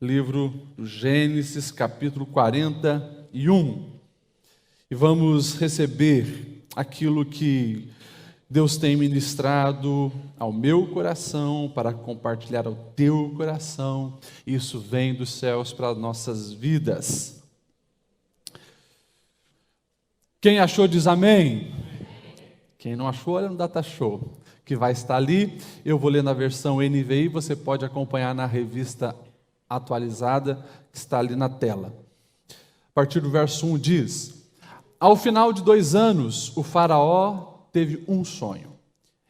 livro do Gênesis, capítulo 41. E vamos receber aquilo que Deus tem ministrado ao meu coração para compartilhar ao teu coração. Isso vem dos céus para as nossas vidas. Quem achou diz amém. Quem não achou, olha no Data Show, que vai estar ali. Eu vou ler na versão NVI, você pode acompanhar na revista atualizada, que está ali na tela. A partir do verso 1 diz: ao final de 2 anos, o faraó teve um sonho.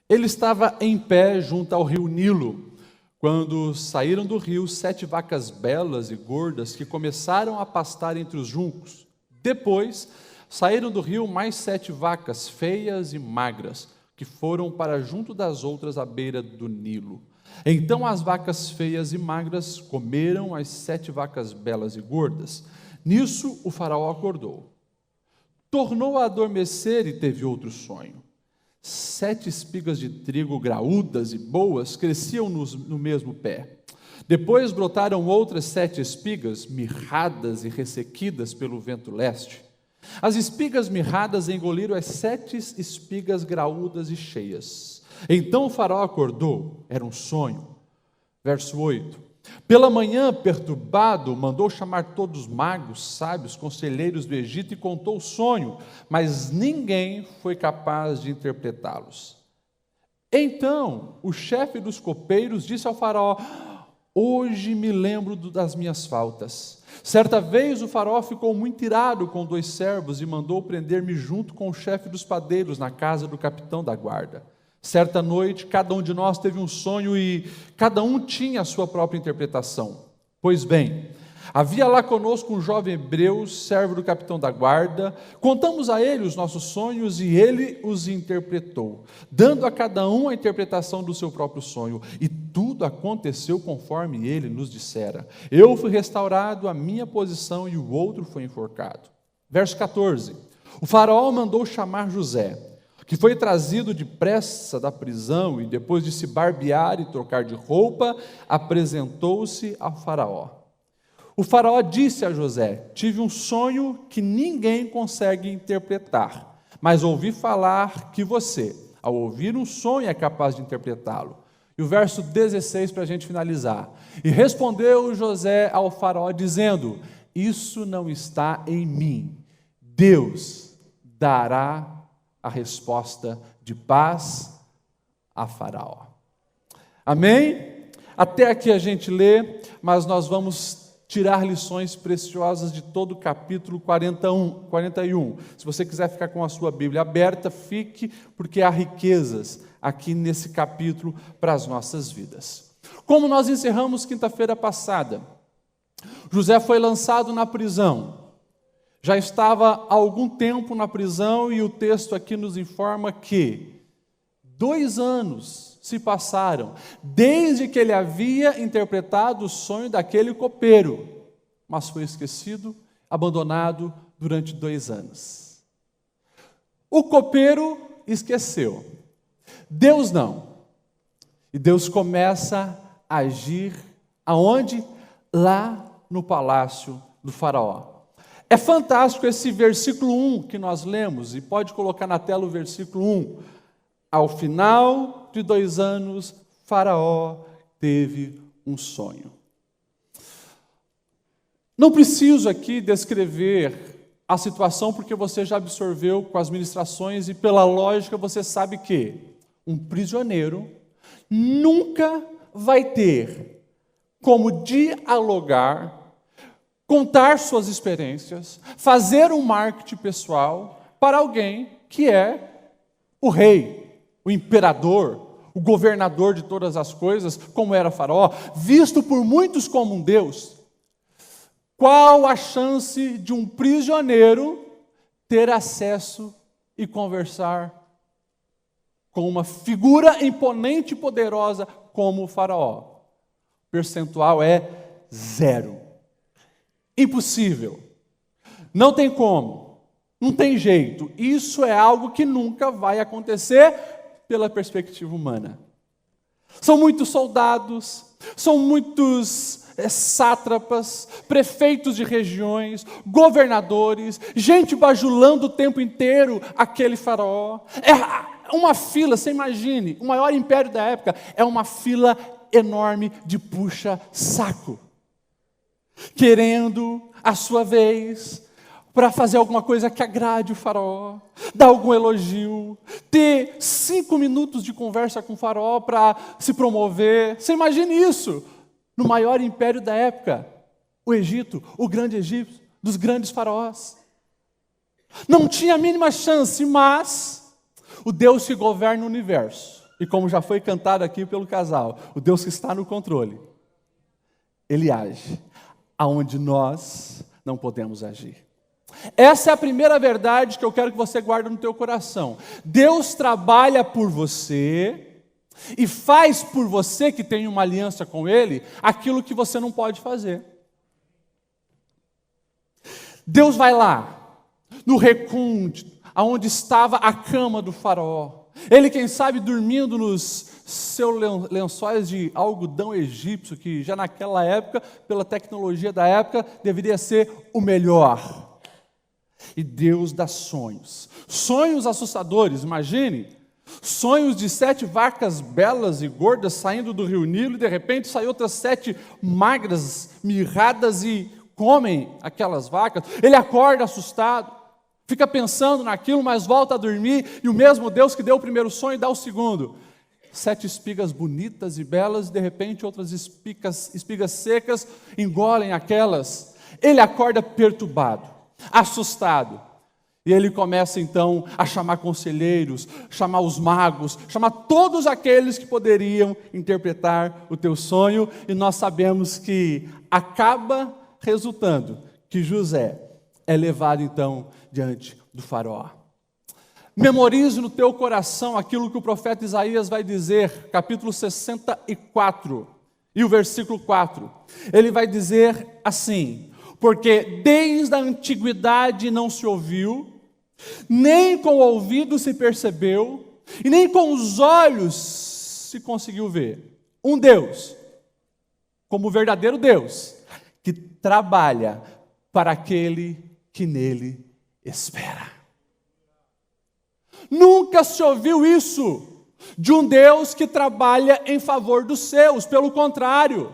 Ele estava em pé junto ao rio Nilo, quando saíram do rio 7 vacas belas e gordas que começaram a pastar entre os juncos. Depois, saíram do rio mais 7 vacas feias e magras, que foram para junto das outras à beira do Nilo. Então as vacas feias e magras comeram as 7 vacas belas e gordas. Nisso o faraó acordou. Tornou a adormecer e teve outro sonho. 7 espigas de trigo graúdas e boas cresciam no mesmo pé. Depois brotaram outras 7 espigas, mirradas e ressequidas pelo vento leste. As espigas mirradas engoliram as 7 espigas graúdas e cheias. Então o faraó acordou, era um sonho. Verso 8. Pela manhã, perturbado, mandou chamar todos os magos, sábios, conselheiros do Egito e contou o sonho, mas ninguém foi capaz de interpretá-los. Então o chefe dos copeiros disse ao faraó: hoje me lembro das minhas faltas. Certa vez o faraó ficou muito irado com 2 servos e mandou prender-me junto com o chefe dos padeiros na casa do capitão da guarda. Certa noite, cada um de nós teve um sonho e cada um tinha a sua própria interpretação. Pois bem, havia lá conosco um jovem hebreu, servo do capitão da guarda. Contamos a ele os nossos sonhos e ele os interpretou, dando a cada um a interpretação do seu próprio sonho. E tudo aconteceu conforme ele nos dissera. Eu fui restaurado à minha posição e o outro foi enforcado. Verso 14. O faraó mandou chamar José, que foi trazido depressa da prisão, e depois de se barbear e trocar de roupa, apresentou-se ao faraó. O faraó disse a José: tive um sonho que ninguém consegue interpretar, mas ouvi falar que você, ao ouvir um sonho, é capaz de interpretá-lo. E o verso 16 para a gente finalizar. E respondeu José ao faraó dizendo: isso não está em mim. Deus dará a resposta de paz a faraó. Amém? Até aqui a gente lê, mas nós vamos tirar lições preciosas de todo o capítulo 41. Se você quiser ficar com a sua Bíblia aberta, fique, porque há riquezas aqui nesse capítulo para as nossas vidas. Como nós encerramos quinta-feira passada, José foi lançado na prisão. Já estava há algum tempo na prisão e o texto aqui nos informa que 2 anos se passaram desde que ele havia interpretado o sonho daquele copeiro, mas foi esquecido, abandonado durante 2 anos. O copeiro esqueceu, Deus não. E Deus começa a agir aonde? Lá no palácio do faraó. É fantástico esse versículo 1 que nós lemos, e pode colocar na tela o versículo 1. Ao final de 2 anos, Faraó teve um sonho. Não preciso aqui descrever a situação, porque você já absorveu com as ministrações, e pela lógica você sabe que um prisioneiro nunca vai ter como dialogar, contar suas experiências, fazer um marketing pessoal para alguém que é o rei, o imperador, o governador de todas as coisas, como era Faraó, visto por muitos como um Deus. Qual a chance de um prisioneiro ter acesso e conversar com uma figura imponente e poderosa como o Faraó? O percentual é 0. Impossível. Não tem como. Não tem jeito. Isso é algo que nunca vai acontecer pela perspectiva humana. São muitos soldados, são muitos sátrapas, prefeitos de regiões, governadores, gente bajulando o tempo inteiro aquele faraó. É uma fila, você imagine, o maior império da época é uma fila enorme de puxa-saco, querendo a sua vez para fazer alguma coisa que agrade o faraó, dar algum elogio, ter 5 minutos de conversa com o faraó para se promover. Você imagine isso no maior império da época, o Egito, o grande Egito, dos grandes faraós. Não tinha a mínima chance, mas o Deus que governa o universo, e como já foi cantado aqui pelo casal, o Deus que está no controle, Ele age aonde nós não podemos agir. Essa é a primeira verdade que eu quero que você guarde no teu coração. Deus trabalha por você e faz por você, que tem uma aliança com Ele, aquilo que você não pode fazer. Deus vai lá, no recôndito, aonde estava a cama do faraó. Ele, quem sabe, dormindo nos seus lençóis de algodão egípcio, que já naquela época, pela tecnologia da época, deveria ser o melhor. E Deus dá sonhos, sonhos assustadores, imagine, sonhos de 7 vacas belas e gordas saindo do rio Nilo, e de repente saem outras 7 magras, mirradas e comem aquelas vacas. Ele acorda assustado, fica pensando naquilo, mas volta a dormir, e o mesmo Deus que deu o primeiro sonho dá o segundo. 7 espigas bonitas e belas, e de repente outras espigas secas engolem aquelas. Ele acorda perturbado, assustado, e ele começa então a chamar conselheiros, chamar os magos, chamar todos aqueles que poderiam interpretar o teu sonho, e nós sabemos que acaba resultando que José é levado então diante do faraó. Memorize no teu coração aquilo que o profeta Isaías vai dizer, capítulo 64, e o versículo 4, ele vai dizer assim: porque desde a antiguidade não se ouviu, nem com o ouvido se percebeu, e nem com os olhos se conseguiu ver, um Deus, como o verdadeiro Deus, que trabalha para aquele que nele espera. Nunca se ouviu isso de um Deus que trabalha em favor dos seus, pelo contrário.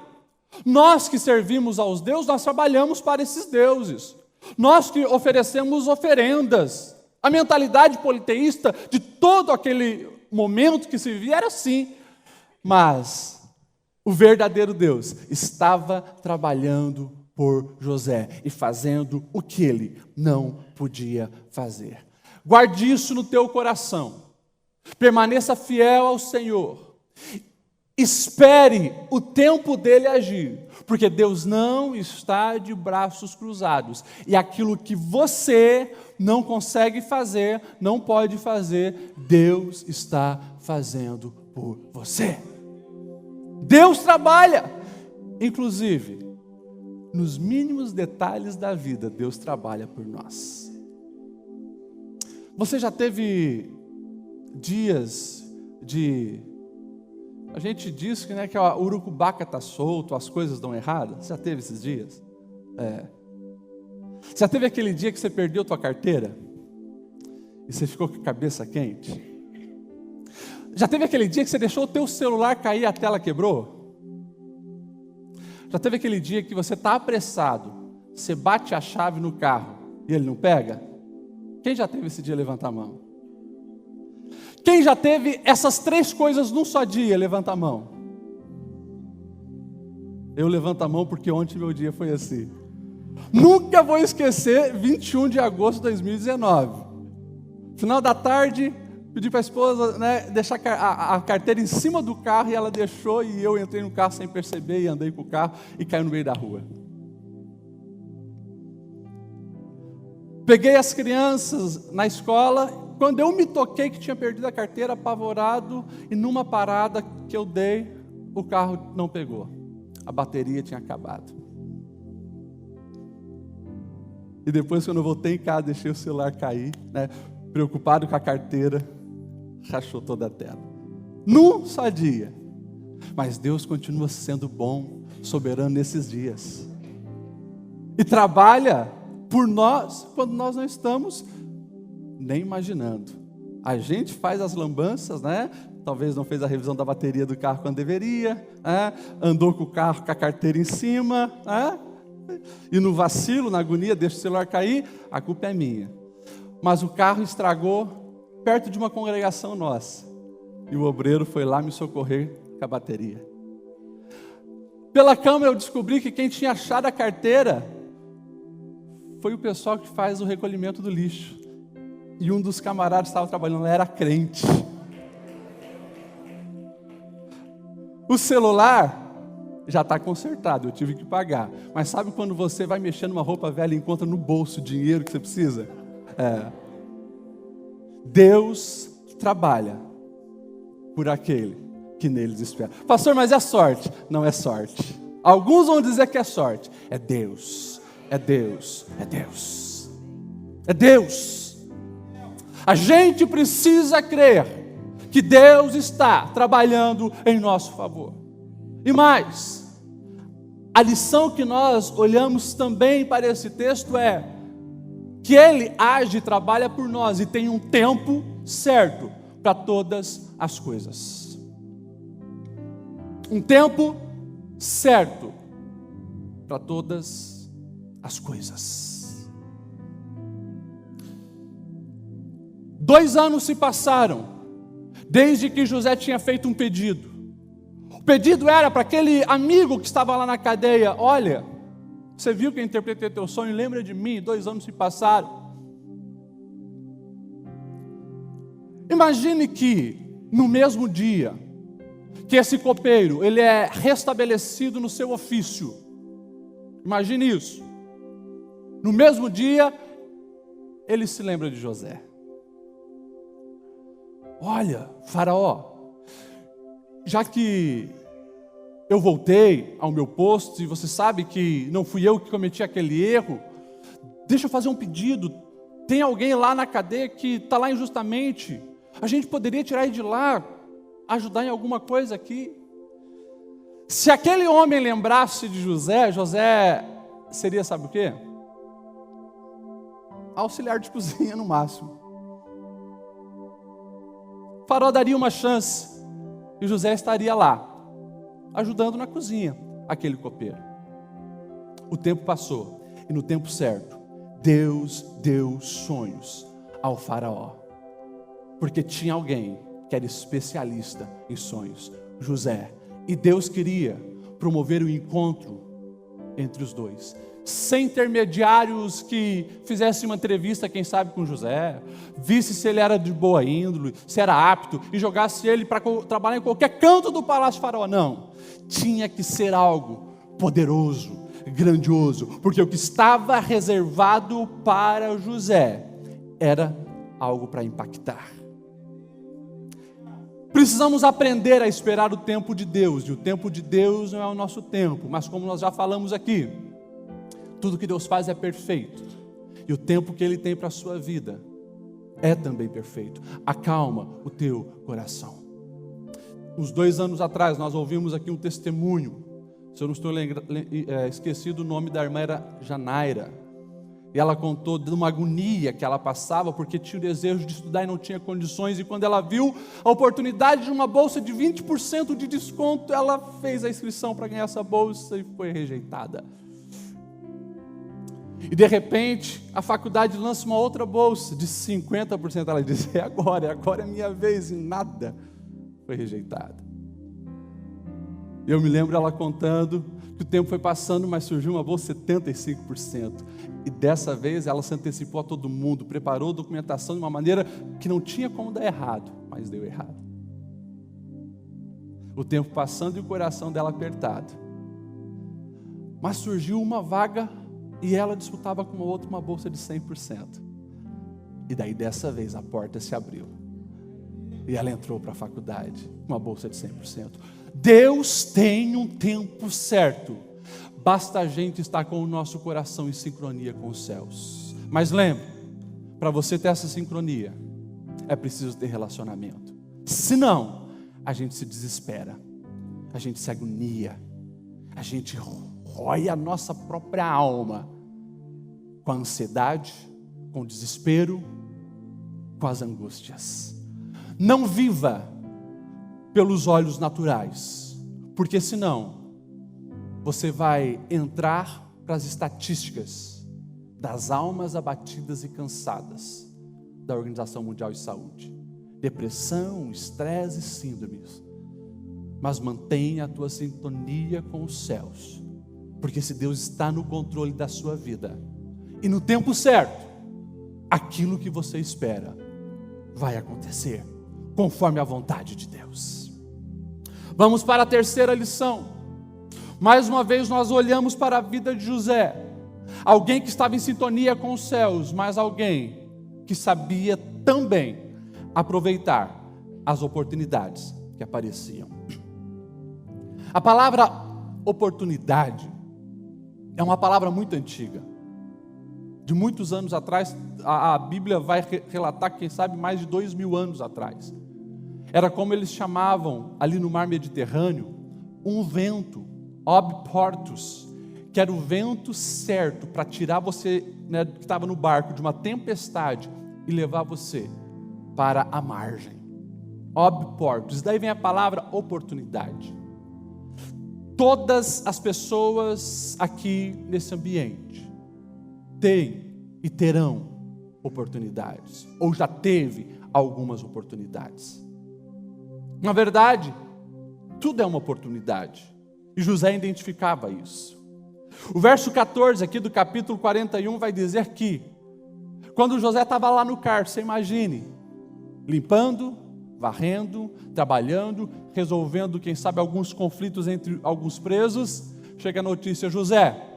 Nós que servimos aos deuses, nós trabalhamos para esses deuses. Nós que oferecemos oferendas. A mentalidade politeísta de todo aquele momento que se vivia era assim. Mas o verdadeiro Deus estava trabalhando por José e fazendo o que ele não podia fazer. Guarde isso no teu coração. Permaneça fiel ao Senhor. Espere o tempo dele agir, porque Deus não está de braços cruzados, e aquilo que você não consegue fazer, não pode fazer, Deus está fazendo por você. Deus trabalha, inclusive, nos mínimos detalhes da vida, Deus trabalha por nós. Você já teve dias de... A gente diz que, que a urucubaca está solto, as coisas dão errado. Você já teve esses dias? Você já teve aquele dia que você perdeu tua carteira? E você ficou com a cabeça quente? Já teve aquele dia que você deixou o teu celular cair e a tela quebrou? Já teve aquele dia que você está apressado, você bate a chave no carro e ele não pega? Quem já teve esse dia? Levanta a mão. Quem já teve essas 3 coisas num só dia? Levanta a mão. Eu levanto a mão porque ontem meu dia foi assim. Nunca vou esquecer 21 de agosto de 2019. Final da tarde, pedi para a esposa deixar a carteira em cima do carro, e ela deixou, e eu entrei no carro sem perceber e andei com o carro e caí no meio da rua. Peguei as crianças na escola. Quando eu me toquei que tinha perdido a carteira, apavorado, e numa parada que eu dei, o carro não pegou. A bateria tinha acabado. E depois, quando eu voltei em casa, deixei o celular cair, preocupado com a carteira, rachou toda a tela. Num só dia. Mas Deus continua sendo bom soberano nesses dias. E trabalha por nós quando nós não estamos nem imaginando. A gente faz as lambanças, né? Talvez não fez a revisão da bateria do carro quando deveria, andou com o carro com a carteira em cima, e no vacilo, na agonia, deixa o celular cair, a culpa é minha. Mas o carro estragou perto de uma congregação nossa, e o obreiro foi lá me socorrer com a bateria. Pela câmera eu descobri que quem tinha achado a carteira foi o pessoal que faz o recolhimento do lixo, e um dos camaradas que estava trabalhando lá era crente. O celular já está consertado, eu tive que pagar. Mas sabe quando você vai mexer numa roupa velha e encontra no bolso o dinheiro que você precisa? Deus trabalha por aquele que neles espera. Pastor, mas é sorte? Não é sorte. Alguns vão dizer que é sorte. É Deus, é Deus, é Deus. É Deus. A gente precisa crer que Deus está trabalhando em nosso favor. E mais, a lição que nós olhamos também para esse texto é que Ele age e trabalha por nós e tem um tempo certo para todas as coisas. Um tempo certo para todas as coisas. 2 anos se passaram desde que José tinha feito um pedido. O pedido era para aquele amigo que estava lá na cadeia: olha, você viu que eu interpretei teu sonho, lembra de mim, 2 anos se passaram. Imagine que no mesmo dia que esse copeiro, ele é restabelecido no seu ofício. Imagine isso. No mesmo dia, ele se lembra de José. Olha, Faraó, já que eu voltei ao meu posto e você sabe que não fui eu que cometi aquele erro, deixa eu fazer um pedido. Tem alguém lá na cadeia que está lá injustamente. A gente poderia tirar ele de lá, ajudar em alguma coisa aqui. Se aquele homem lembrasse de José, José seria, sabe o quê? Auxiliar de cozinha no máximo. Faraó daria uma chance e José estaria lá, ajudando na cozinha aquele copeiro. O tempo passou e no tempo certo, Deus deu sonhos ao Faraó, porque tinha alguém que era especialista em sonhos, José. E Deus queria promover o encontro entre os dois, sem intermediários que fizessem uma entrevista, quem sabe, com José, visse se ele era de boa índole, se era apto, e jogasse ele para trabalhar em qualquer canto do palácio Faraó. Não, tinha que ser algo poderoso, grandioso, porque o que estava reservado para José era algo para impactar. Precisamos aprender a esperar o tempo de Deus, e o tempo de Deus não é o nosso tempo, mas como nós já falamos aqui, tudo que Deus faz é perfeito, e o tempo que Ele tem para a sua vida é também perfeito. Acalma o teu coração. Uns 2 anos atrás nós ouvimos aqui um testemunho, se eu não estou esquecido o nome da irmã, era Janaira, e ela contou de uma agonia que ela passava, porque tinha o desejo de estudar e não tinha condições, e quando ela viu a oportunidade de uma bolsa de 20% de desconto, ela fez a inscrição para ganhar essa bolsa e foi rejeitada. E de repente, a faculdade lança uma outra bolsa de 50%. Ela diz: agora é minha vez, e nada. Foi rejeitada. Eu me lembro ela contando que o tempo foi passando, mas surgiu uma bolsa de 75%. E dessa vez ela se antecipou a todo mundo, preparou a documentação de uma maneira que não tinha como dar errado, mas deu errado. O tempo passando e o coração dela apertado. Mas surgiu uma vaga e ela disputava com uma bolsa de 100%. E daí dessa vez a porta se abriu. E ela entrou para a faculdade com uma bolsa de 100%. Deus tem um tempo certo. Basta a gente estar com o nosso coração em sincronia com os céus. Mas lembre, para você ter essa sincronia, é preciso ter relacionamento. Senão, a gente se desespera, a gente se agonia, a gente rói a nossa própria alma com a ansiedade, com o desespero, com as angústias. Não viva pelos olhos naturais, porque senão você vai entrar para as estatísticas das almas abatidas e cansadas da Organização Mundial de Saúde. Depressão, estresse e síndromes. Mas mantenha a tua sintonia com os céus, porque se Deus está no controle da sua vida, e no tempo certo, aquilo que você espera vai acontecer, conforme a vontade de Deus. Vamos para a terceira lição. Mais uma vez nós olhamos para a vida de José, alguém que estava em sintonia com os céus, mas alguém que sabia também aproveitar as oportunidades que apareciam. A palavra oportunidade é uma palavra muito antiga. De muitos anos atrás, a Bíblia vai relatar, quem sabe, mais de 2000 anos atrás. Era como eles chamavam ali no mar Mediterrâneo, um vento, ob portus, que era o vento certo para tirar você, que estava no barco, de uma tempestade e levar você para a margem. Ob portus, daí vem a palavra oportunidade. Todas as pessoas aqui nesse ambiente têm e terão oportunidades, ou já teve algumas oportunidades. Na verdade, tudo é uma oportunidade, e José identificava isso. O verso 14 aqui do capítulo 41 vai dizer que, quando José estava lá no cárcere, você imagine, limpando, varrendo, trabalhando, resolvendo, quem sabe, alguns conflitos entre alguns presos, chega a notícia: José,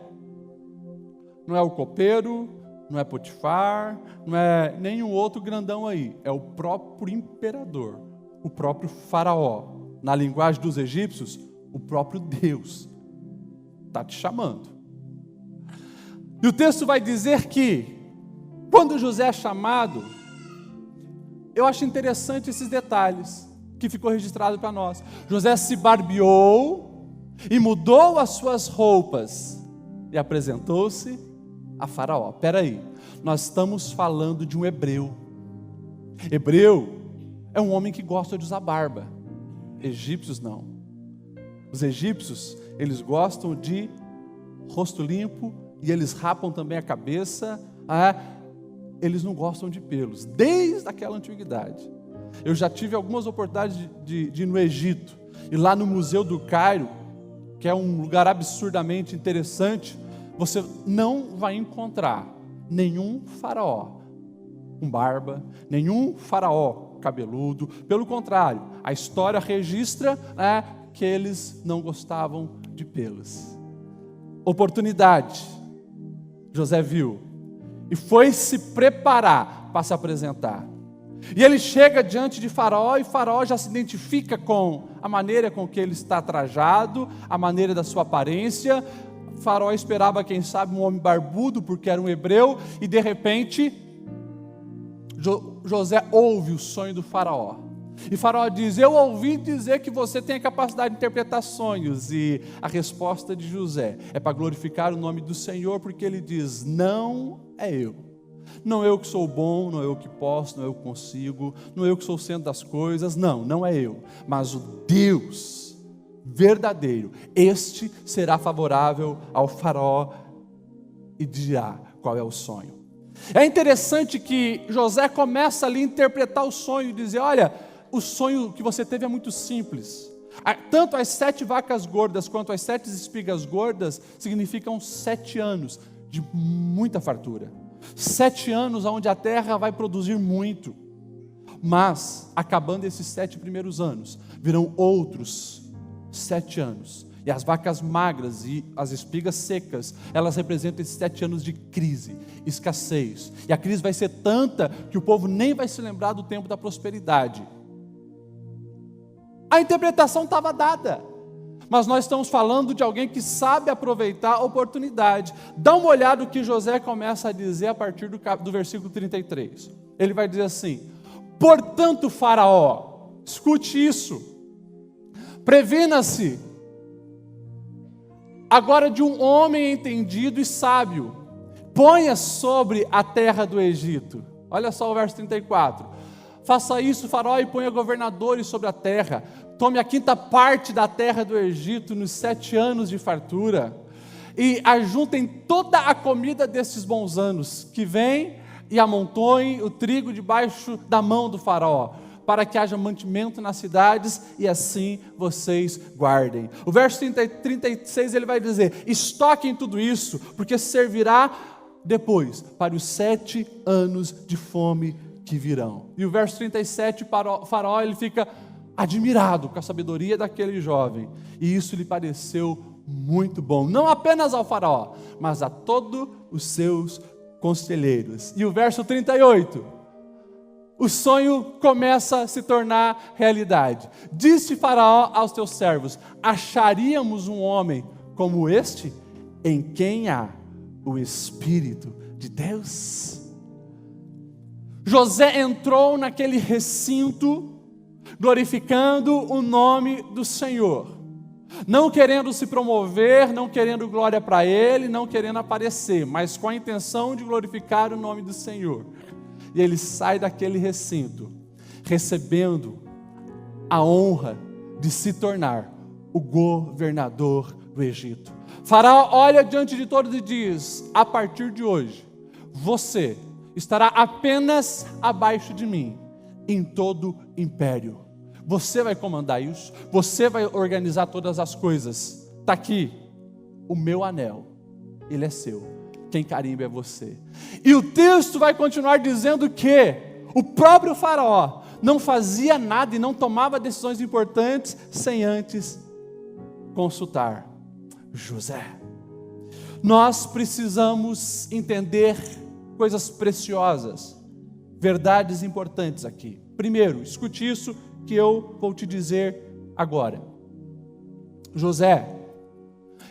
não é o copeiro, não é Potifar, não é nenhum outro grandão aí, é o próprio imperador, o próprio faraó, na linguagem dos egípcios, o próprio Deus, está te chamando. E o texto vai dizer que, quando José é chamado, eu acho interessante esses detalhes, que ficou registrado para nós. José se barbeou, e mudou as suas roupas, e apresentou-se a Faraó. Espera aí, nós estamos falando de um hebreu. Hebreu é um homem que gosta de usar barba. Egípcios não. Os egípcios, eles gostam de rosto limpo, e eles rapam também a cabeça. Eles não gostam de pelos, desde aquela antiguidade. Eu já tive algumas oportunidades de ir no Egito, e lá no Museu do Cairo, que é um lugar absurdamente interessante, você não vai encontrar nenhum faraó com barba, nenhum faraó cabeludo. Pelo contrário, a história registra que eles não gostavam de pelos. Oportunidade, José viu, e foi se preparar para se apresentar. E ele chega diante de Faraó, e Faraó já se identifica com a maneira com que ele está trajado, a maneira da sua aparência. Faraó esperava, quem sabe, um homem barbudo, porque era um hebreu, e de repente, José ouve o sonho do Faraó. E Faraó diz: eu ouvi dizer que você tem a capacidade de interpretar sonhos. E a resposta de José é para glorificar o nome do Senhor, porque ele diz: não é eu. Não eu que sou bom, não eu que posso, não eu que consigo, não eu que sou o centro das coisas, não é eu, mas o Deus verdadeiro, este será favorável ao Faraó e dirá qual é o sonho. É interessante que José começa ali a interpretar o sonho e dizer: olha, o sonho que você teve é muito simples. Tanto as 7 vacas gordas quanto as 7 espigas gordas significam 7 anos de muita fartura. 7 anos onde a terra vai produzir muito. Mas, acabando esses 7 primeiros anos, virão outros 7 anos. E as vacas magras e as espigas secas, elas representam esses 7 anos de crise, escassez. E a crise vai ser tanta que o povo nem vai se lembrar do tempo da prosperidade. A interpretação estava dada. Mas nós estamos falando de alguém que sabe aproveitar a oportunidade. Dá uma olhada no que José começa a dizer a partir do versículo 33. Ele vai dizer assim: portanto, Faraó, escute isso, previna-se, agora de um homem entendido e sábio, ponha sobre a terra do Egito. Olha só o verso 34. Faça isso, Faraó, e ponha governadores sobre a terra. Tome a 5ª parte da terra do Egito nos 7 anos de fartura. E ajuntem toda a comida desses bons anos, que vem, e amontoem o trigo debaixo da mão do Faraó, para que haja mantimento nas cidades, e assim vocês guardem. O verso 36 ele vai dizer: estoquem tudo isso, porque servirá depois para os 7 anos de fome que virão. E o verso 37, o Faraó ele fica admirado com a sabedoria daquele jovem, e isso lhe pareceu muito bom, não apenas ao Faraó, mas a todos os seus conselheiros. E o verso 38, o sonho começa a se tornar realidade. Disse Faraó aos teus servos: acharíamos um homem como este, em quem há o Espírito de Deus? José entrou naquele recinto, glorificando o nome do Senhor, não querendo se promover, não querendo glória para ele, não querendo aparecer, mas com a intenção de glorificar o nome do Senhor. E ele sai daquele recinto, recebendo a honra de se tornar o governador do Egito. Faraó olha diante de todos e diz: a partir de hoje, você estará apenas abaixo de mim, em todo o império. Você vai comandar isso, você vai organizar todas as coisas. Está aqui o meu anel, ele é seu, quem carimba é você. E o texto vai continuar dizendo que o próprio Faraó não fazia nada e não tomava decisões importantes sem antes consultar José. Nós precisamos entender coisas preciosas, verdades importantes aqui. Primeiro, escute isso que eu vou te dizer agora. José,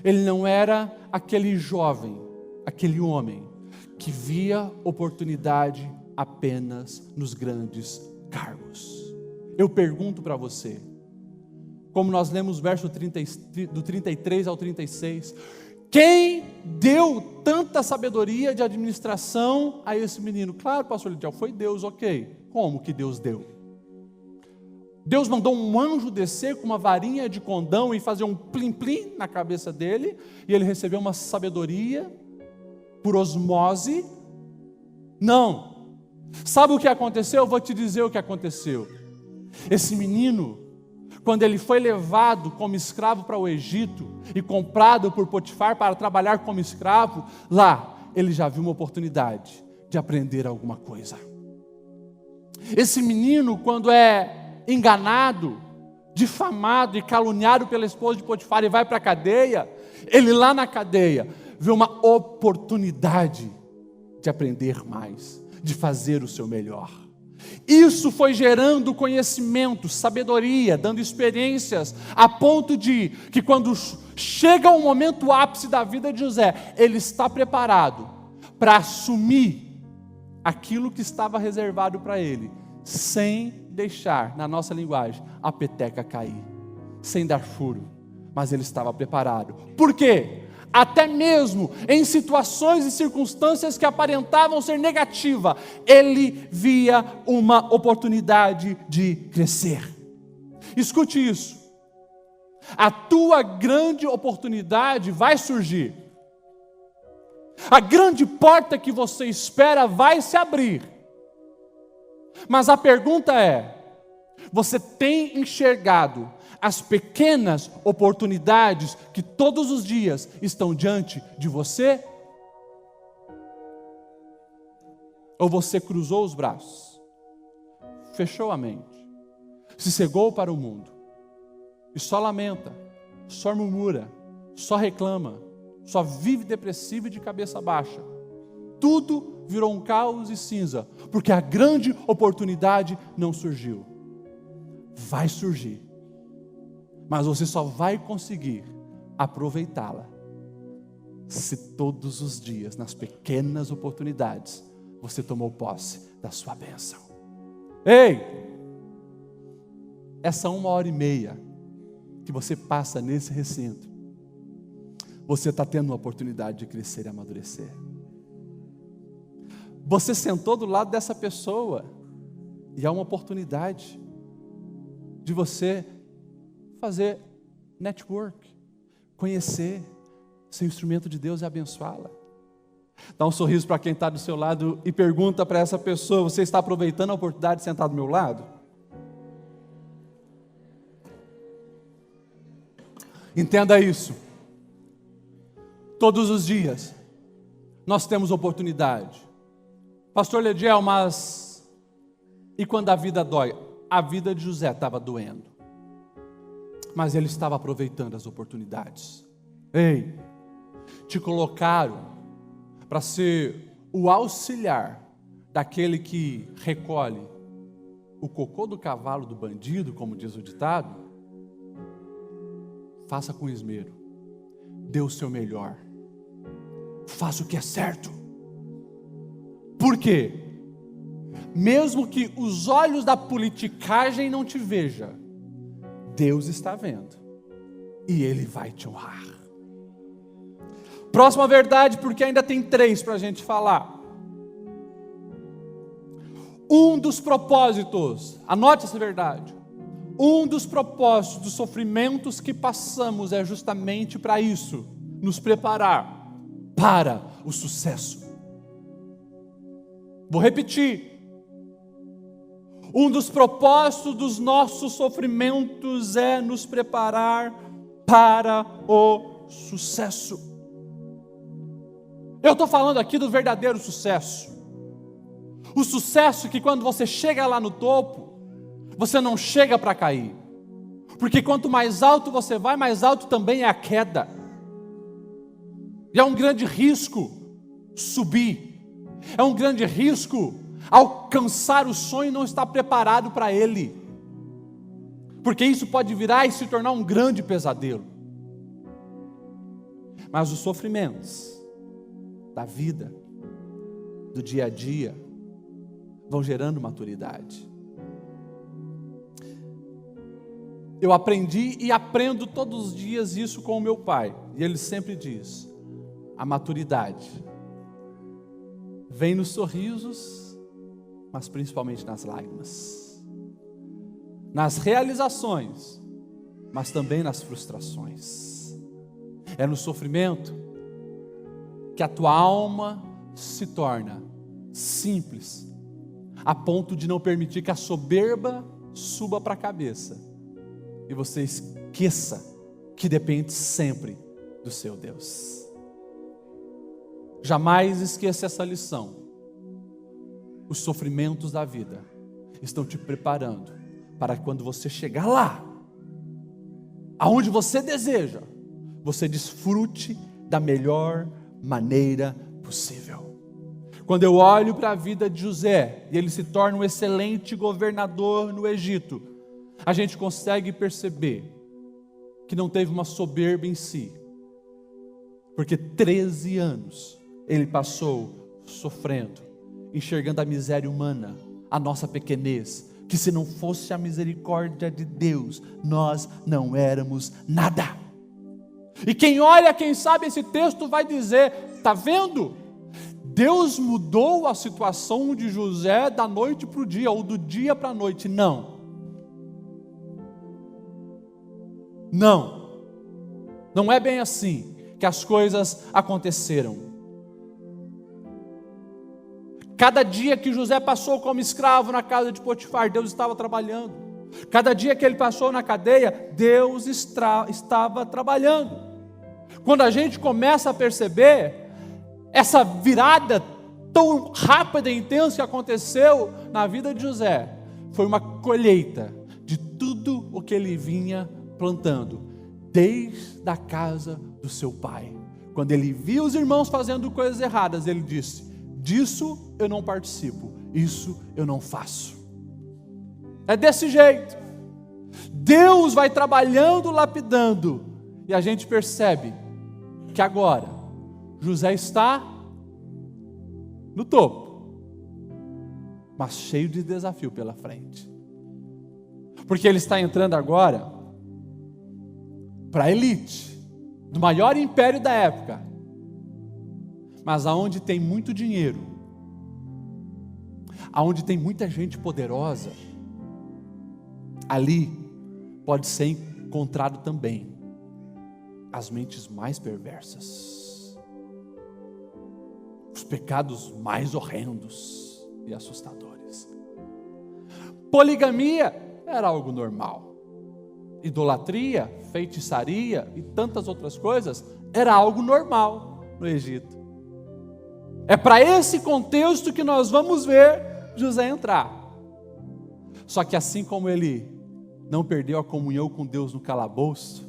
ele não era aquele jovem, aquele homem que via oportunidade apenas nos grandes cargos. Eu pergunto para você, como nós lemos verso do 33 ao 36, quem deu tanta sabedoria de administração a esse menino? Claro, pastor Lidiel, foi Deus, ok. Como que Deus deu? Deus mandou um anjo descer com uma varinha de condão e fazer um plim-plim na cabeça dele, e ele recebeu uma sabedoria por osmose? Não. Sabe o que aconteceu? Eu vou te dizer o que aconteceu. Esse menino, quando ele foi levado como escravo para o Egito e comprado por Potifar para trabalhar como escravo, lá ele já viu uma oportunidade de aprender alguma coisa. Esse menino, quando é enganado, difamado e caluniado pela esposa de Potifar e vai para a cadeia, ele lá na cadeia vê uma oportunidade de aprender mais, de fazer o seu melhor. Isso foi gerando conhecimento, sabedoria, dando experiências, a ponto de que quando chega o momento ápice da vida de José, ele está preparado para assumir aquilo que estava reservado para ele, sem deixar, na nossa linguagem, a peteca cair, sem dar furo, mas ele estava preparado. Por quê? Até mesmo em situações e circunstâncias que aparentavam ser negativas, ele via uma oportunidade de crescer. Escute isso, a tua grande oportunidade vai surgir, a grande porta que você espera vai se abrir, mas a pergunta é: você tem enxergado as pequenas oportunidades que todos os dias estão diante de você? Ou você cruzou os braços, fechou a mente, se cegou para o mundo e só lamenta, só murmura, só reclama, só vive depressivo e de cabeça baixa? Tudo virou um caos e cinza, porque a grande oportunidade não surgiu. Vai surgir, mas você só vai conseguir aproveitá-la se todos os dias, nas pequenas oportunidades, você tomou posse da sua bênção. Ei, essa 1h30 que você passa nesse recinto, você está tendo uma oportunidade de crescer e amadurecer. Você sentou do lado dessa pessoa e há uma oportunidade de você fazer network, conhecer, ser instrumento de Deus e abençoá-la. Dá um sorriso para quem está do seu lado e pergunta para essa pessoa: você está aproveitando a oportunidade de sentar do meu lado? Entenda isso. Todos os dias nós temos oportunidade. Pastor Lediel, mas e quando a vida dói? A vida de José estava doendo, mas ele estava aproveitando as oportunidades. Ei, te colocaram para ser o auxiliar daquele que recolhe o cocô do cavalo do bandido, como diz o ditado. Faça com esmero, dê o seu melhor, faça o que é certo. Por quê? Mesmo que os olhos da politicagem não te vejam, Deus está vendo e Ele vai te honrar. Próxima verdade, porque ainda tem 3 para a gente falar. Um dos propósitos, anote essa verdade, um dos propósitos dos sofrimentos que passamos é justamente para isso, nos preparar para o sucesso. Vou repetir. Um dos propósitos dos nossos sofrimentos é nos preparar para o sucesso. Eu estou falando aqui do verdadeiro sucesso. O sucesso que quando você chega lá no topo, você não chega para cair. Porque quanto mais alto você vai, mais alto também é a queda. E é um grande risco subir. É um grande risco alcançar o sonho e não estar preparado para ele. Porque isso pode virar e se tornar um grande pesadelo. Mas os sofrimentos da vida, do dia a dia, vão gerando maturidade. Eu aprendi e aprendo todos os dias isso com o meu pai. E ele sempre diz: a maturidade vem nos sorrisos, mas principalmente nas lágrimas, nas realizações, mas também nas frustrações. É no sofrimento que a tua alma se torna simples, a ponto de não permitir que a soberba suba para a cabeça e você esqueça que depende sempre do seu Deus. Jamais esqueça essa lição. Os sofrimentos da vida estão te preparando para quando você chegar lá, aonde você deseja, você desfrute da melhor maneira possível. Quando eu olho para a vida de José e ele se torna um excelente governador no Egito, a gente consegue perceber que não teve uma soberba em si, porque 13 anos ele passou sofrendo, enxergando a miséria humana, a nossa pequenez, que se não fosse a misericórdia de Deus, nós não éramos nada. E quem olha, quem sabe esse texto vai dizer: está vendo? Deus mudou a situação de José da noite para o dia, ou do dia para a noite. Não. Não é bem assim que as coisas aconteceram. Cada dia que José passou como escravo na casa de Potifar, Deus estava trabalhando. Cada dia que ele passou na cadeia, Deus estava trabalhando. Quando a gente começa a perceber essa virada tão rápida e intensa que aconteceu na vida de José, foi uma colheita de tudo o que ele vinha plantando, desde a casa do seu pai. Quando ele viu os irmãos fazendo coisas erradas, ele disse: disso eu não participo, isso eu não faço. É desse jeito. Deus vai trabalhando, lapidando, e a gente percebe que agora José está no topo, mas cheio de desafio pela frente, porque ele está entrando agora para a elite. do maior império da época, mas aonde tem muito dinheiro, aonde tem muita gente poderosa, ali pode ser encontrado também as mentes mais perversas, os pecados mais horrendos e assustadores. Poligamia era algo normal. Idolatria, feitiçaria e tantas outras coisas era algo normal no Egito. É para esse contexto que nós vamos ver José entrar. Só que assim como ele não perdeu a comunhão com Deus no calabouço,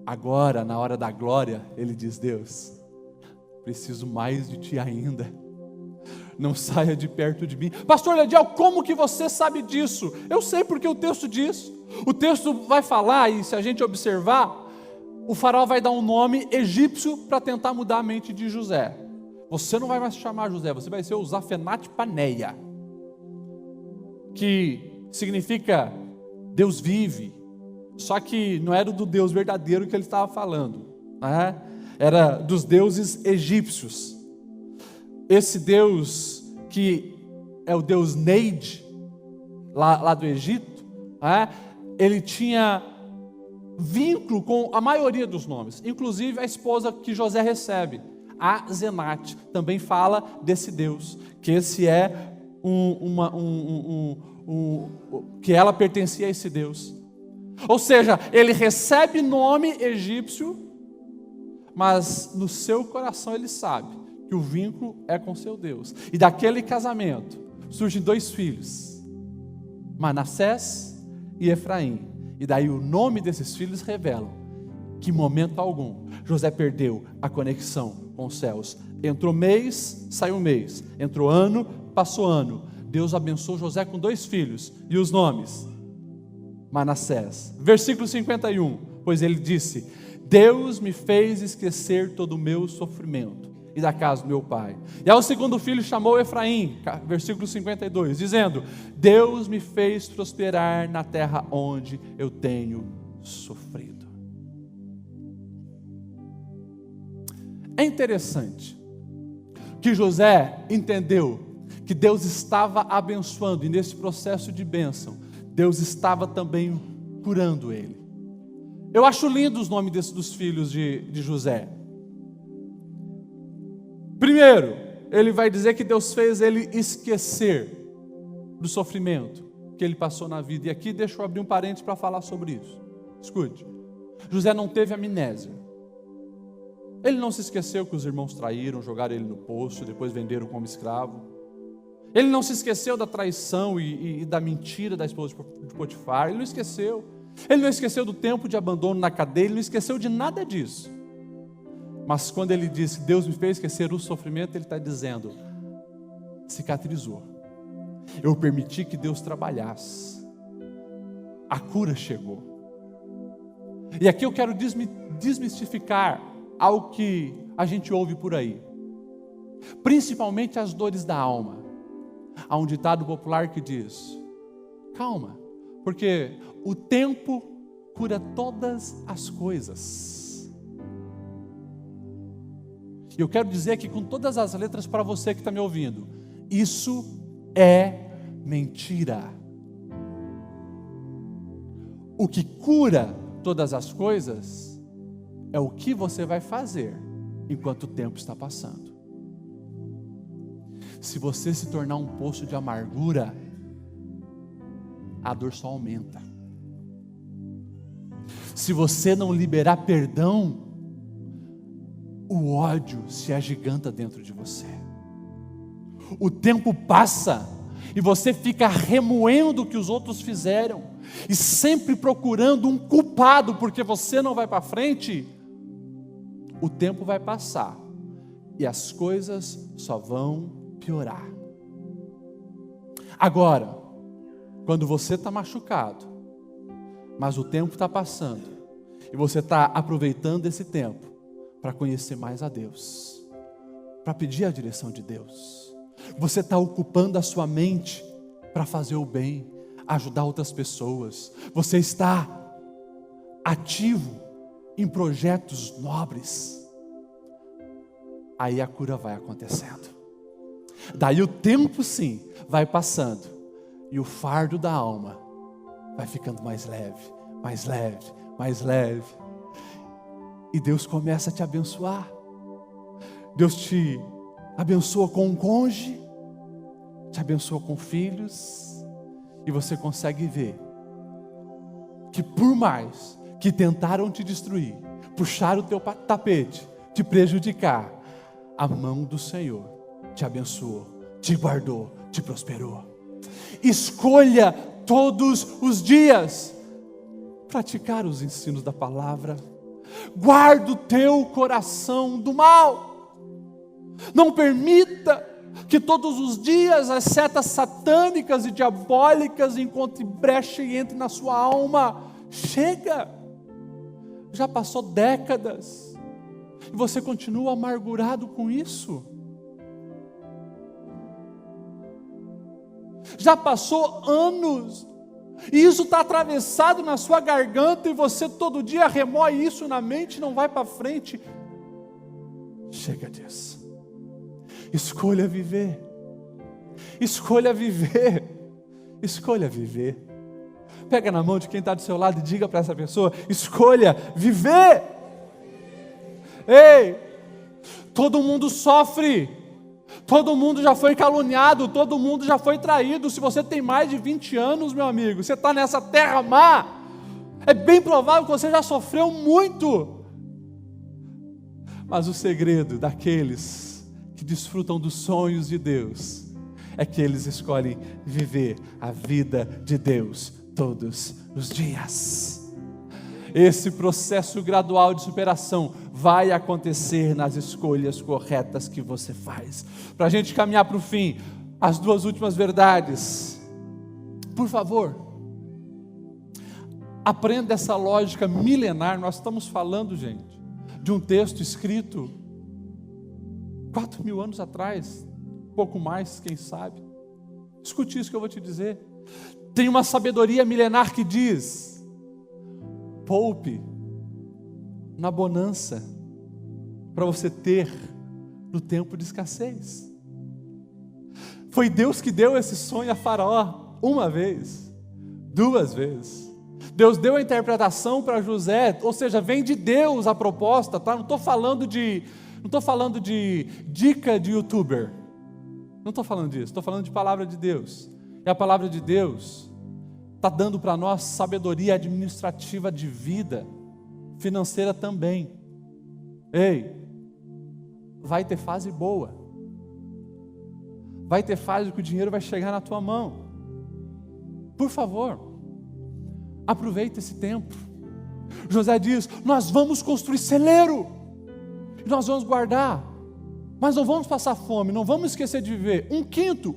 agora na hora da glória ele diz: Deus, preciso mais de ti ainda, não saia de perto de mim. Pastor Lediel, como que você sabe disso? Eu sei porque o texto diz. O texto vai falar, e se a gente observar, o faraó vai dar um nome egípcio para tentar mudar a mente de José. Você não vai mais se chamar José, você vai ser o Zafenat Paneia, que significa Deus vive. Só que não era do Deus verdadeiro que ele estava falando, né? Era dos deuses egípcios. Esse Deus que é o Deus Neide, lá do Egito, né? Ele tinha vínculo com a maioria dos nomes, inclusive a esposa que José recebe, a Zenate, também fala desse Deus, que esse é que ela pertencia a esse Deus. Ou seja, ele recebe nome egípcio, mas no seu coração ele sabe que o vínculo é com seu Deus. E daquele casamento surgem 2 filhos, Manassés e Efraim. E daí o nome desses filhos revela que em momento algum José perdeu a conexão com os céus. Entrou mês, saiu mês. Entrou ano, passou ano. Deus abençoou José com 2 filhos. E os nomes? Manassés. Versículo 51. Pois ele disse: Deus me fez esquecer todo o meu sofrimento e da casa do meu pai. E ao segundo filho chamou Efraim, versículo 52, dizendo: Deus me fez prosperar na terra onde eu tenho sofrido. É interessante que José entendeu que Deus estava abençoando, e nesse processo de bênção, Deus estava também curando ele. Eu acho lindo os nomes dos filhos de José. Primeiro, ele vai dizer que Deus fez ele esquecer do sofrimento que ele passou na vida. E aqui deixa eu abrir um parênteses para falar sobre isso. Escute, José não teve amnésia. Ele não se esqueceu que os irmãos traíram, jogaram ele no poço, depois venderam como escravo. Ele não se esqueceu da traição e da mentira da esposa de Potifar. Ele não esqueceu. Ele não esqueceu do tempo de abandono na cadeia. Ele não esqueceu de nada disso. Mas quando ele diz que Deus me fez esquecer o sofrimento, ele está dizendo: cicatrizou. Eu permiti que Deus trabalhasse. A cura chegou. E aqui eu quero desmistificar algo que a gente ouve por aí, principalmente as dores da alma. Há um ditado popular que diz: calma, porque o tempo cura todas as coisas. E eu quero dizer aqui com todas as letras para você que está me ouvindo: isso é mentira. O que cura todas as coisas é o que você vai fazer enquanto o tempo está passando. Se você se tornar um poço de amargura, a dor só aumenta. Se você não liberar perdão, o ódio se agiganta dentro de você. O tempo passa e você fica remoendo o que os outros fizeram e sempre procurando um culpado porque você não vai para frente. O tempo vai passar e as coisas só vão piorar. Agora, quando você está machucado, mas o tempo está passando e você está aproveitando esse tempo para conhecer mais a Deus, para pedir a direção de Deus, você está ocupando a sua mente para fazer o bem, ajudar outras pessoas, você está ativo em projetos nobres, aí a cura vai acontecendo. Daí o tempo sim vai passando e o fardo da alma vai ficando mais leve, mais leve, mais leve. E Deus começa a te abençoar. Deus te abençoa com um cônjuge, te abençoa com filhos, e você consegue ver que por mais que tentaram te destruir, puxar o teu tapete, te prejudicar, a mão do Senhor te abençoou, te guardou, te prosperou. Escolha todos os dias praticar os ensinos da palavra. Guarda o teu coração do mal. Não permita que todos os dias as setas satânicas e diabólicas encontrem brecha e entrem na sua alma. Chega! Já passou décadas e você continua amargurado com isso. Já passou anos e isso está atravessado na sua garganta e você todo dia remoe isso na mente e não vai para frente. Chega disso. Escolha viver. Escolha viver. Escolha viver. Pega na mão de quem está do seu lado e diga para essa pessoa: escolha viver. Ei, todo mundo sofre, todo mundo já foi caluniado, todo mundo já foi traído. Se você tem mais de 20 anos, meu amigo, você está nessa terra má, é bem provável que você já sofreu muito. Mas o segredo daqueles que desfrutam dos sonhos de Deus é que eles escolhem viver a vida de Deus todos os dias. Esse processo gradual de superação vai acontecer nas escolhas corretas que você faz. Para a gente caminhar para o fim, as duas últimas verdades. Por favor, aprenda essa lógica milenar. Nós estamos falando, gente, de um texto escrito 4.000 anos atrás, pouco mais, quem sabe. Escute isso que eu vou te dizer. Tem uma sabedoria milenar que diz: poupe na bonança para você ter no tempo de escassez. Foi Deus que deu esse sonho a Faraó uma vez, duas vezes. Deus deu a interpretação para José, ou seja, vem de Deus a proposta, tá? Não estou falando de dica de youtuber. Não estou falando disso, estou falando de palavra de Deus. E a palavra de Deus está dando para nós sabedoria administrativa de vida, financeira também. Ei, vai ter fase boa. Vai ter fase que o dinheiro vai chegar na tua mão. Por favor, aproveita esse tempo. José diz: nós vamos construir celeiro, nós vamos guardar, mas não vamos passar fome, não vamos esquecer de viver. Um quinto,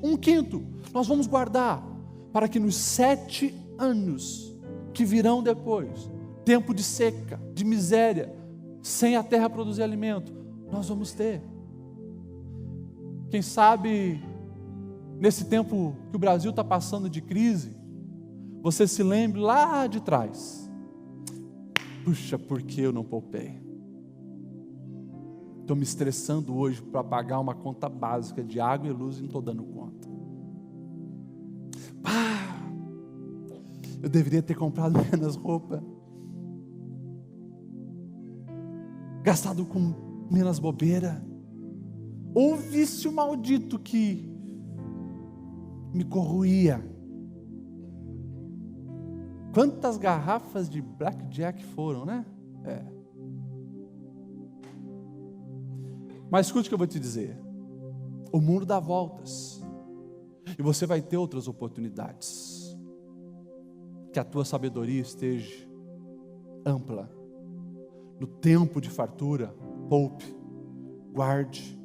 nós vamos guardar, para que nos 7 anos que virão depois, tempo de seca, de miséria, sem a terra produzir alimento, nós vamos ter. Quem sabe, nesse tempo que o Brasil está passando de crise, você se lembre lá de trás: puxa, por que eu não poupei? Estou me estressando hoje para pagar uma conta básica de água e luz e não estou dando conta. Eu deveria ter comprado menos roupa, gastado com menos bobeira, ou vício maldito que me corroía. Quantas garrafas de blackjack foram, né? Mas escute o que eu vou te dizer. O mundo dá voltas, e você vai ter outras oportunidades. Que a tua sabedoria esteja ampla. No tempo de fartura, poupe, guarde.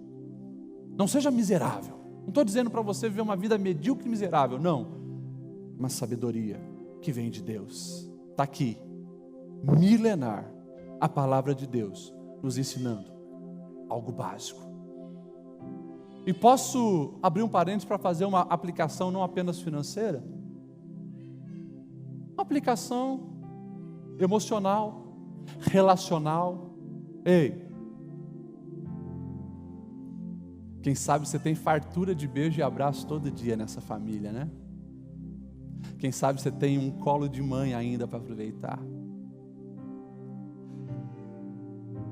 Não seja miserável. Não estou dizendo para você viver uma vida medíocre e miserável, não. Uma sabedoria que vem de Deus. Está aqui, milenar, a palavra de Deus nos ensinando algo básico. E posso abrir um parênteses para fazer uma aplicação não apenas financeira? Uma aplicação emocional, relacional. Ei, quem sabe você tem fartura de beijo e abraço todo dia nessa família, né? Quem sabe você tem um colo de mãe ainda para aproveitar.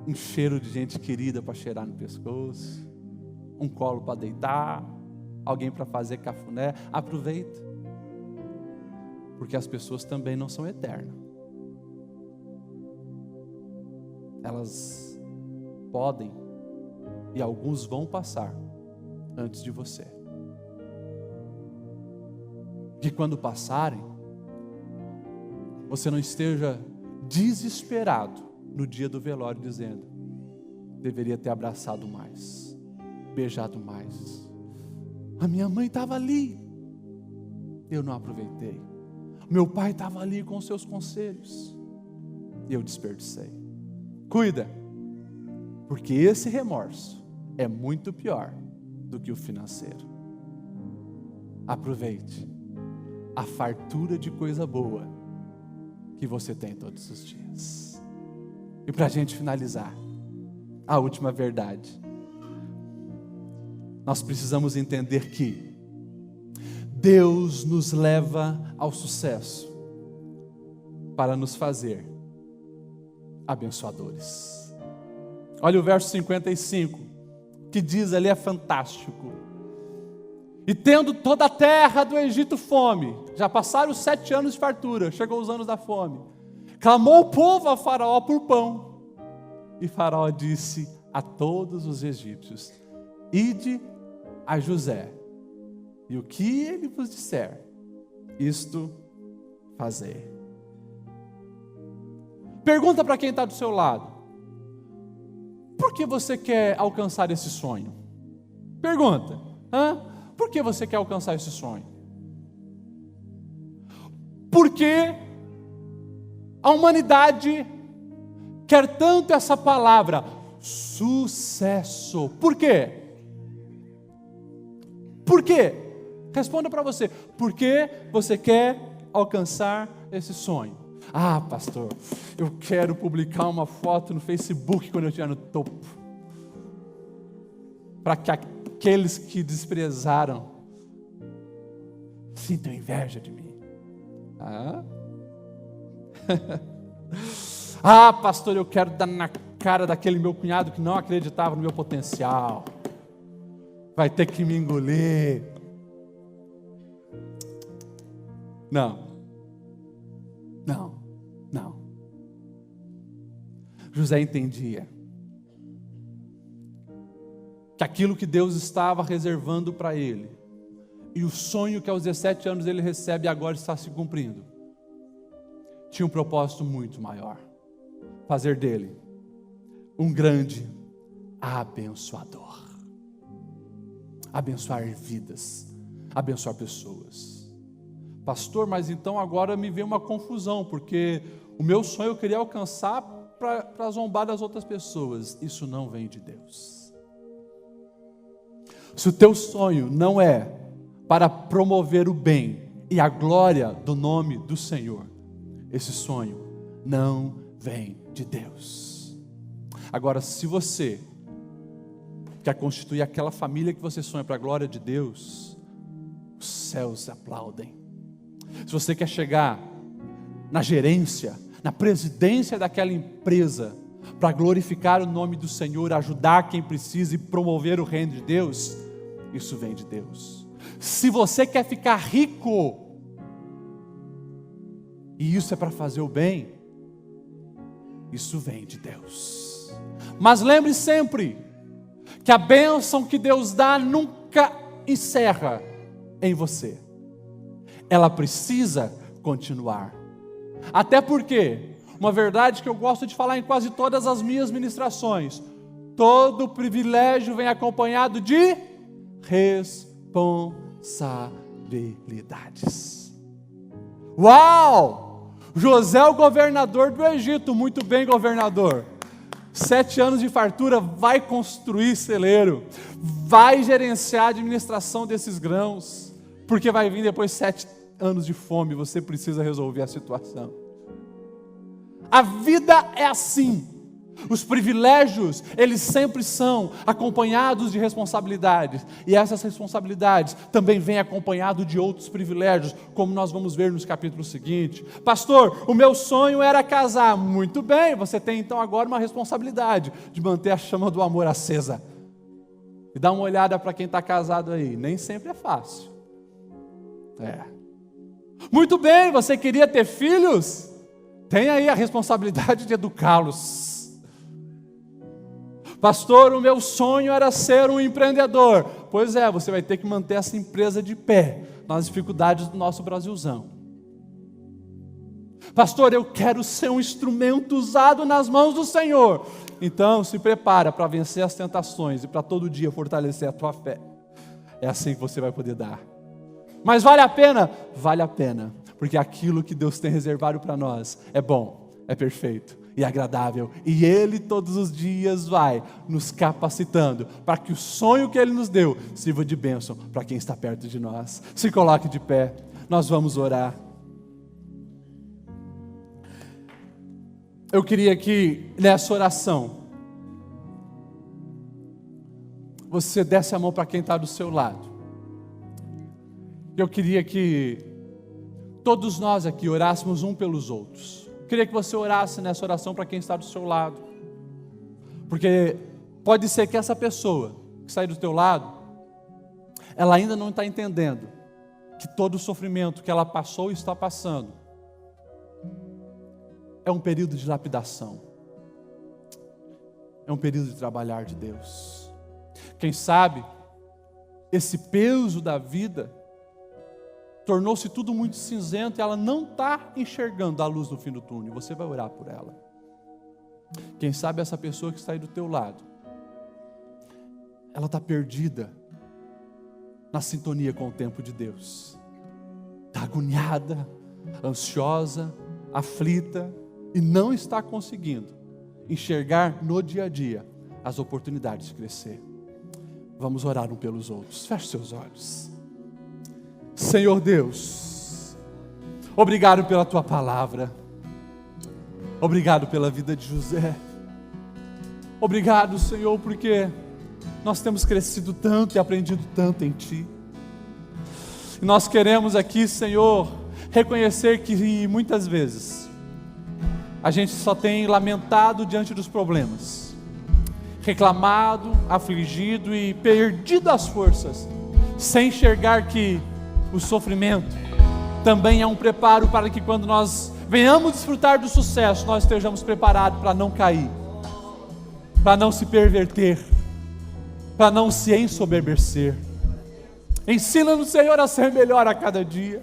Um cheiro de gente querida para cheirar no pescoço. Um colo para deitar. Alguém para fazer cafuné. Aproveita. Porque as pessoas também não são eternas. Elas podem e alguns vão passar antes de você. Que quando passarem, você não esteja desesperado no dia do velório dizendo: deveria ter abraçado mais, beijado mais. A minha mãe estava ali, eu não aproveitei. Meu pai estava ali com os seus conselhos e eu desperdicei. Cuida, porque esse remorso é muito pior do que o financeiro. Aproveite a fartura de coisa boa que você tem todos os dias. E para a gente finalizar, a última verdade. Nós precisamos entender que Deus nos leva ao sucesso para nos fazer abençoadores. Olha o verso 55, que diz ali, é fantástico. E tendo toda a terra do Egito fome, já passaram os 7 anos de fartura, chegou os anos da fome, clamou o povo a Faraó por pão, e Faraó disse a todos os egípcios: ide a José, e o que ele vos disser, isto fazei. Pergunta para quem está do seu lado: por que você quer alcançar esse sonho? Pergunta, por que você quer alcançar esse sonho? Porque a humanidade quer tanto essa palavra, sucesso. Por quê? Por quê? Responda para você. Por que você quer alcançar esse sonho? Ah, pastor, eu quero publicar uma foto no Facebook quando eu estiver no topo, para que aqueles que desprezaram sintam inveja de mim. Ah, pastor, eu quero dar na cara daquele meu cunhado que não acreditava no meu potencial, vai ter que me engolir. Não. José entendia que aquilo que Deus estava reservando para ele, e o sonho que aos 17 anos ele recebe agora está se cumprindo, tinha um propósito muito maior: fazer dele um grande abençoador. Abençoar vidas, abençoar pessoas. Pastor, mas então agora me vem uma confusão, porque o meu sonho eu queria alcançar para zombar das outras pessoas. Isso não vem de Deus. Se o teu sonho não é para promover o bem e a glória do nome do Senhor, esse sonho não vem de Deus. Agora, se você quer constituir aquela família que você sonha para a glória de Deus, os céus aplaudem. Se você quer chegar na gerência, na presidência daquela empresa, para glorificar o nome do Senhor, ajudar quem precisa e promover o reino de Deus, isso vem de Deus. Se você quer ficar rico, e isso é para fazer o bem, isso vem de Deus. Mas lembre sempre que a bênção que Deus dá nunca encerra em você. Ela precisa continuar. Até porque, uma verdade que eu gosto de falar em quase todas as minhas ministrações: todo privilégio vem acompanhado de responsabilidades. Uau! José, o governador do Egito, muito bem, governador. 7 anos de fartura, vai construir celeiro, vai gerenciar a administração desses grãos, porque vai vir depois 7 anos de fome, você precisa resolver a situação. A vida é assim. Os privilégios, eles sempre são acompanhados de responsabilidades. E essas responsabilidades também vêm acompanhadas de outros privilégios, como nós vamos ver nos capítulos seguintes. Pastor, o meu sonho era casar. Muito bem, você tem então agora uma responsabilidade de manter a chama do amor acesa. E dá uma olhada para quem está casado aí, nem sempre é fácil. Muito bem, você queria ter filhos? Tem aí a responsabilidade de educá-los. Pastor, o meu sonho era ser um empreendedor. Pois é, você vai ter que manter essa empresa de pé nas dificuldades do nosso Brasilzão. Pastor, eu quero ser um instrumento usado nas mãos do Senhor. Então, se prepara para vencer as tentações e para todo dia fortalecer a tua fé. É assim que você vai poder dar. Mas vale a pena? Vale a pena, porque aquilo que Deus tem reservado para nós é bom, é perfeito e agradável, e Ele todos os dias vai nos capacitando para que o sonho que Ele nos deu sirva de bênção para quem está perto de nós. Se coloque de pé, nós vamos orar. Eu queria que nessa oração você desse a mão para quem está do seu lado. Eu queria que todos nós aqui orássemos um pelos outros. Eu queria que você orasse nessa oração para quem está do seu lado. Porque pode ser que essa pessoa que está aí do teu lado, ela ainda não está entendendo que todo o sofrimento que ela passou e está passando é um período de lapidação. É um período de trabalhar de Deus. Quem sabe, esse peso da vida tornou-se tudo muito cinzento e ela não está enxergando a luz no fim do túnel. Você vai orar por ela. Quem sabe essa pessoa que está aí do teu lado, ela está perdida na sintonia com o tempo de Deus. Está agoniada, ansiosa, aflita e não está conseguindo enxergar no dia a dia as oportunidades de crescer. Vamos orar um pelos outros. Feche seus olhos. Senhor Deus, obrigado pela Tua palavra, obrigado pela vida de José, obrigado, Senhor, porque nós temos crescido tanto e aprendido tanto em Ti. E nós queremos aqui, Senhor, reconhecer que muitas vezes a gente só tem lamentado diante dos problemas, reclamado, afligido e perdido as forças, sem enxergar que o sofrimento também é um preparo para que quando nós venhamos desfrutar do sucesso, nós estejamos preparados para não cair, para não se perverter, para não se ensoberbecer. Ensina-nos, Senhor, a ser melhor a cada dia.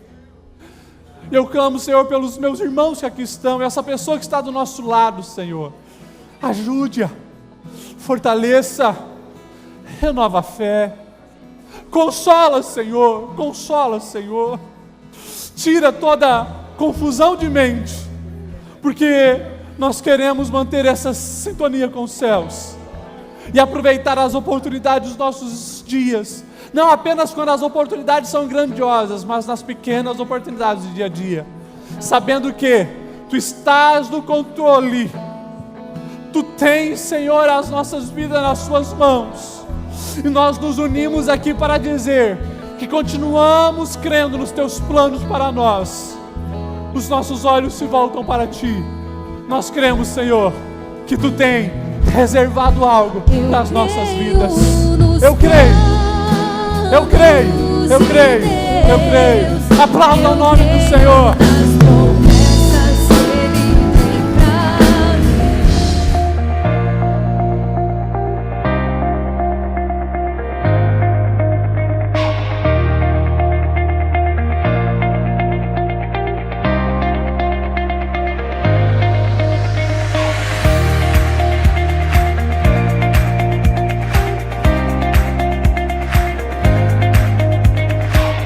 Eu clamo, Senhor, pelos meus irmãos que aqui estão, essa pessoa que está do nosso lado, Senhor. Ajude-a, fortaleça, renova a fé. Consola, Senhor, consola, Senhor. Tira toda confusão de mente, porque nós queremos manter essa sintonia com os céus e aproveitar as oportunidades dos nossos dias, não apenas quando as oportunidades são grandiosas, mas nas pequenas oportunidades do dia a dia, sabendo que Tu estás no controle, Tu tens, Senhor, as nossas vidas nas Suas mãos. E nós nos unimos aqui para dizer que continuamos crendo nos Teus planos para nós. Os nossos olhos se voltam para Ti. Nós cremos, Senhor, que Tu tem reservado algo nas nossas vidas. Eu creio, eu creio, eu creio, eu creio. Aplauda o nome do Senhor.